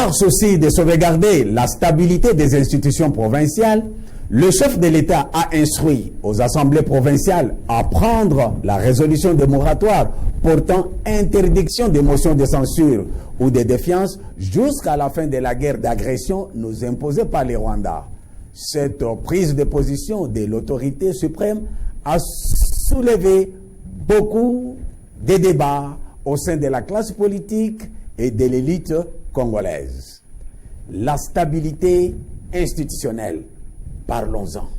Par souci de sauvegarder la stabilité des institutions provinciales, le chef de l'État a instruit aux assemblées provinciales à prendre la résolution de moratoire portant interdiction des motions de censure ou de défiance jusqu'à la fin de la guerre d'agression nous imposée par les Rwandais. Cette prise de position de l'autorité suprême a soulevé beaucoup de débats au sein de la classe politique et de l'élite congolaise. La stabilité institutionnelle, parlons-en.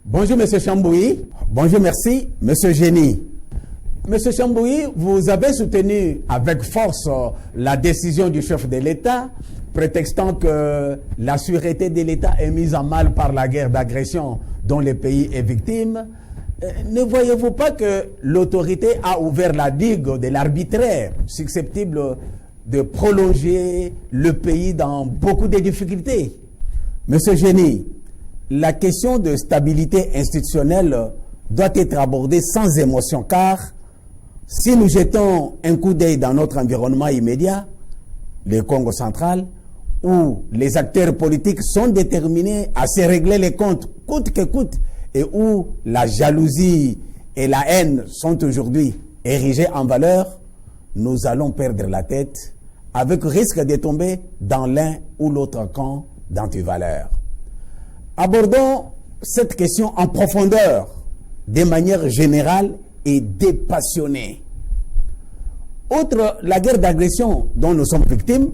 Bonjour M. Chambouyi. Bonjour, merci M. Génie. M. Chambouyi, vous avez soutenu avec force la décision du chef de l'État, prétextant que la sûreté de l'État est mise en mal par la guerre d'agression dont le pays est victime. Ne voyez-vous pas que l'autorité a ouvert la digue de l'arbitraire, susceptible de prolonger le pays dans beaucoup de difficultés? Monsieur Génie, la question de stabilité institutionnelle doit être abordée sans émotion, car si nous jetons un coup d'œil dans notre environnement immédiat, le Congo central, où les acteurs politiques sont déterminés à se régler les comptes coûte que coûte, et où la jalousie et la haine sont aujourd'hui érigées en valeur, nous allons perdre la tête avec risque de tomber dans l'un ou l'autre camp d'antivaleurs. Abordons cette question en profondeur, de manière générale et dépassionnée. Outre la guerre d'agression dont nous sommes victimes,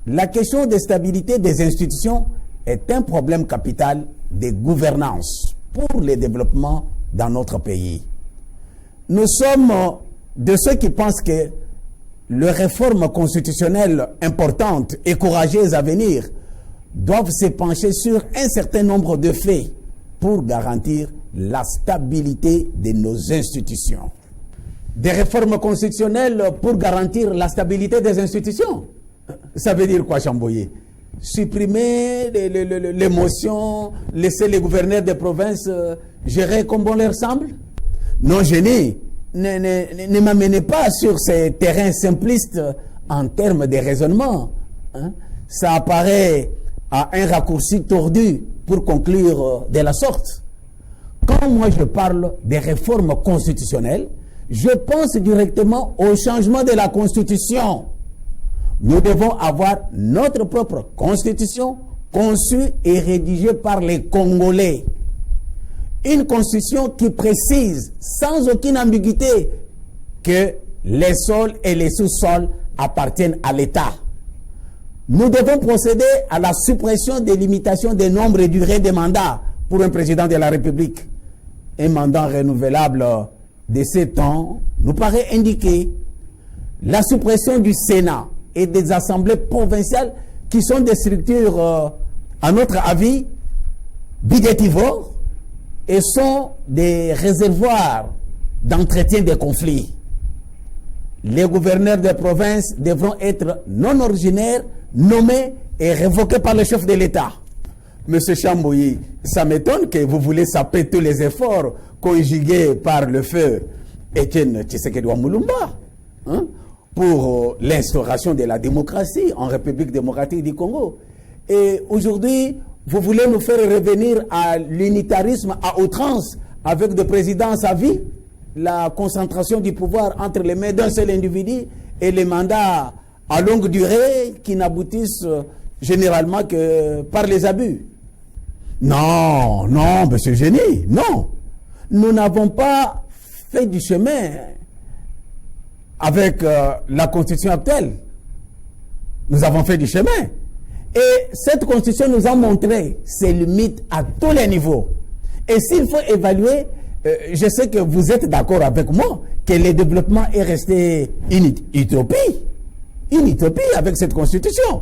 la question de stabilité des institutions est un problème capital de gouvernance pour le développement dans notre pays. Nous sommes de ceux qui pensent que les réformes constitutionnelles importantes et courageuses à venir doivent se pencher sur un certain nombre de faits pour garantir la stabilité de nos institutions. Des réformes constitutionnelles pour garantir la stabilité des institutions. Ça veut dire quoi, Chambouyi? Supprimer les motions, laisser les gouverneurs des provinces gérer comme bon leur semble? Non, Génie, ne m'amenez pas sur ces terrains simplistes en termes de raisonnement. Ça apparaît à un raccourci tordu pour conclure de la sorte. Quand moi je parle des réformes constitutionnelles, je pense directement au changement de la Constitution. Nous devons avoir notre propre Constitution conçue et rédigée par les Congolais. Une Constitution qui précise sans aucune ambiguïté que les sols et les sous-sols appartiennent à l'État. Nous devons procéder à la suppression des limitations des nombres et durées des mandats pour un président de la République. Un mandat renouvelable de 7 ans nous paraît indiquer la suppression du Sénat et des assemblées provinciales qui sont des structures, à notre avis, bidétivores et sont des réservoirs d'entretien des conflits. Les gouverneurs des provinces devront être non originaires, nommés et révoqués par le chef de l'État. Monsieur Chambouyi, ça m'étonne que vous voulez saper tous les efforts conjugués par le feu Étienne Tshisekedi Mulumba pour l'instauration de la démocratie en République démocratique du Congo. Et aujourd'hui, vous voulez nous faire revenir à l'unitarisme à outrance avec des présidences à vie, la concentration du pouvoir entre les mains d'un seul individu et les mandats à longue durée qui n'aboutissent généralement que par les abus. Non, non, monsieur Génie, non. Nous n'avons pas fait du chemin avec la constitution actuelle. Nous avons fait du chemin. Et cette constitution nous a montré ses limites à tous les niveaux. Et s'il faut évaluer, je sais que vous êtes d'accord avec moi que le développement est resté une utopie. Une utopie avec cette constitution.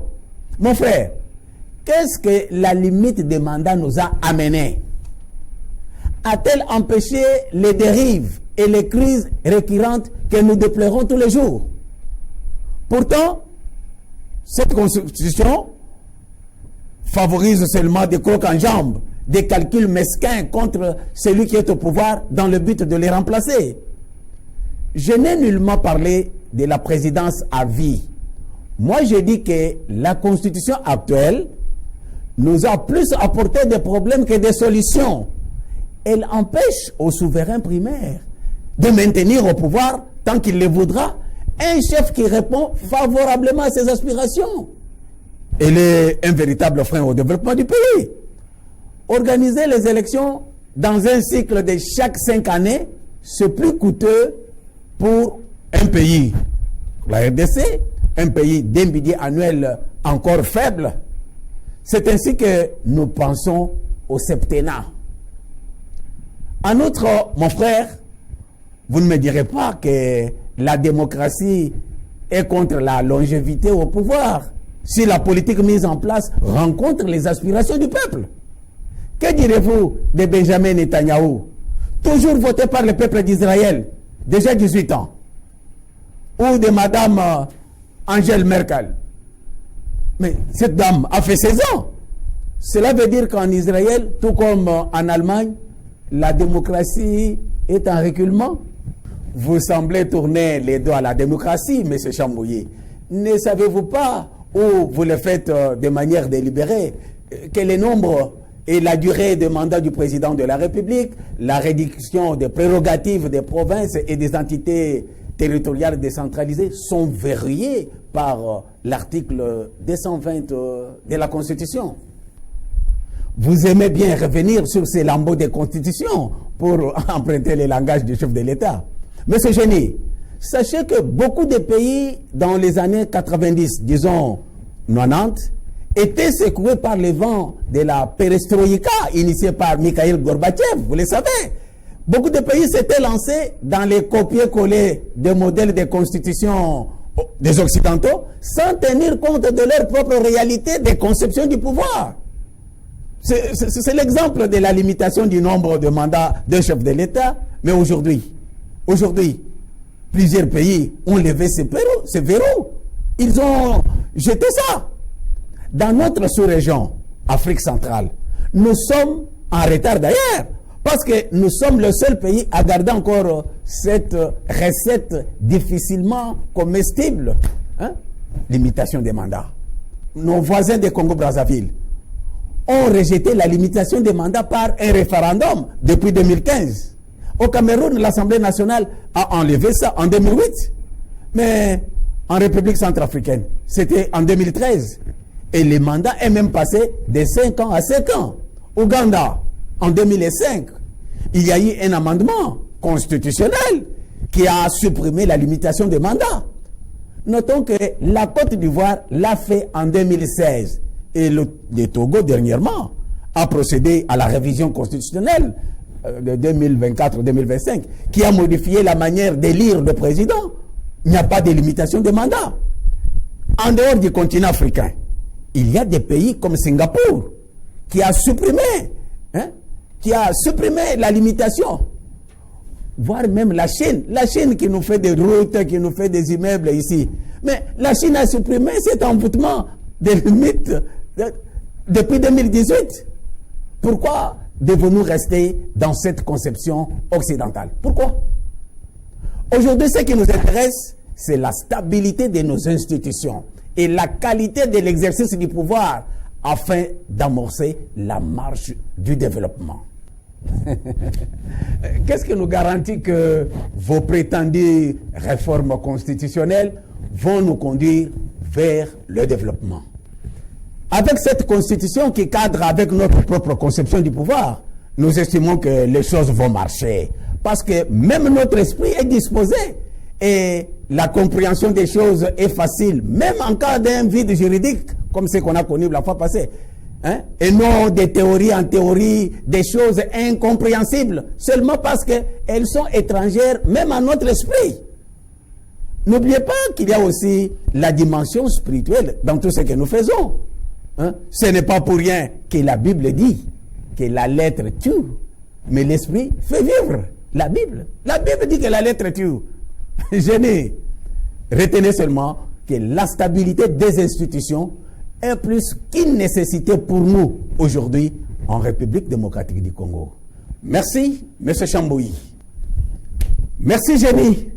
Mon frère, qu'est-ce que la limite des mandats nous a amené? A-t-elle empêché les dérives et les crises récurrentes que nous déplorons tous les jours? Pourtant, cette constitution favorise seulement des crocs en jambes des calculs mesquins contre celui qui est au pouvoir dans le but de les remplacer. Je n'ai nullement parlé de la présidence à vie. Moi, je dis que la constitution actuelle nous a plus apporté des problèmes que des solutions. Elle empêche au souverain primaire de maintenir au pouvoir, tant qu'il le voudra, un chef qui répond favorablement à ses aspirations. Elle est un véritable frein au développement du pays. Organiser les élections dans un cycle de chaque 5 années, c'est plus coûteux pour un pays, la RDC, un pays d'un budget annuel encore faible. C'est ainsi que nous pensons au septennat. En outre, mon frère, vous ne me direz pas que la démocratie est contre la longévité au pouvoir si la politique mise en place rencontre les aspirations du peuple. Que direz-vous de Benjamin Netanyahou, toujours voté par le peuple d'Israël, déjà 18 ans, ou de Madame Angela Merkel? Mais cette dame a fait 16 ans. Cela veut dire qu'en Israël, tout comme en Allemagne, la démocratie est en reculement. Vous semblez tourner les doigts à la démocratie, M. Chambouillet. Ne savez-vous pas, ou vous le faites de manière délibérée, que le nombre et la durée de mandat du président de la République, la réduction des prérogatives des provinces et des entités territoriales décentralisées sont verrouillées par l'article 220 de la Constitution? Vous aimez bien revenir sur ces lambeaux de Constitution pour emprunter le langage du chef de l'État. Monsieur Génie, sachez que beaucoup de pays dans les années 90, disons 90, étaient secoués par le vent de la perestroïka initiée par Mikhail Gorbatchev, vous le savez. Beaucoup de pays s'étaient lancés dans les copier-coller des modèles de constitution des Occidentaux sans tenir compte de leur propre réalité de conception du pouvoir. C'est l'exemple de la limitation du nombre de mandats d'un chef de l'État. Mais aujourd'hui, plusieurs pays ont levé ces verrous. Ils ont jeté ça. Dans notre sous-région, Afrique centrale, nous sommes en retard d'ailleurs, parce que nous sommes le seul pays à garder encore cette recette difficilement comestible. Limitation des mandats. Nos voisins de Congo-Brazzaville ont rejeté la limitation des mandats par un référendum depuis 2015. Au Cameroun, l'Assemblée nationale a enlevé ça en 2008. Mais en République centrafricaine, c'était en 2013. Et le mandat est même passé de 5 ans à 5 ans. Ouganda, en 2005, il y a eu un amendement constitutionnel qui a supprimé la limitation des mandats. Notons que la Côte d'Ivoire l'a fait en 2016. Et le Togo, dernièrement, a procédé à la révision constitutionnelle de 2024-2025, qui a modifié la manière d'élire le président. Il n'y a pas de limitation de mandat. En dehors du continent africain, il y a des pays comme Singapour qui a supprimé la limitation. Voire même la Chine qui nous fait des routes, qui nous fait des immeubles ici. Mais la Chine a supprimé cet envoûtement des limites depuis 2018. Pourquoi devons-nous rester dans cette conception occidentale? Pourquoi? Aujourd'hui, ce qui nous intéresse, c'est la stabilité de nos institutions et la qualité de l'exercice du pouvoir afin d'amorcer la marche du développement. Qu'est-ce qui nous garantit que vos prétendues réformes constitutionnelles vont nous conduire vers le développement? Avec cette constitution qui cadre avec notre propre conception du pouvoir, nous estimons que les choses vont marcher. Parce que même notre esprit est disposé et la compréhension des choses est facile, même en cas d'un vide juridique, comme ce qu'on a connu la fois passée. Et non des théories en théorie, des choses incompréhensibles, seulement parce qu'elles sont étrangères même à notre esprit. N'oubliez pas qu'il y a aussi la dimension spirituelle dans tout ce que nous faisons. Ce n'est pas pour rien que la Bible dit que la lettre tue, mais l'esprit fait vivre. La Bible dit que la lettre tue. Retenez seulement que la stabilité des institutions est plus qu'une nécessité pour nous aujourd'hui en République démocratique du Congo. Merci, M. Chambouyi. Merci, Génie.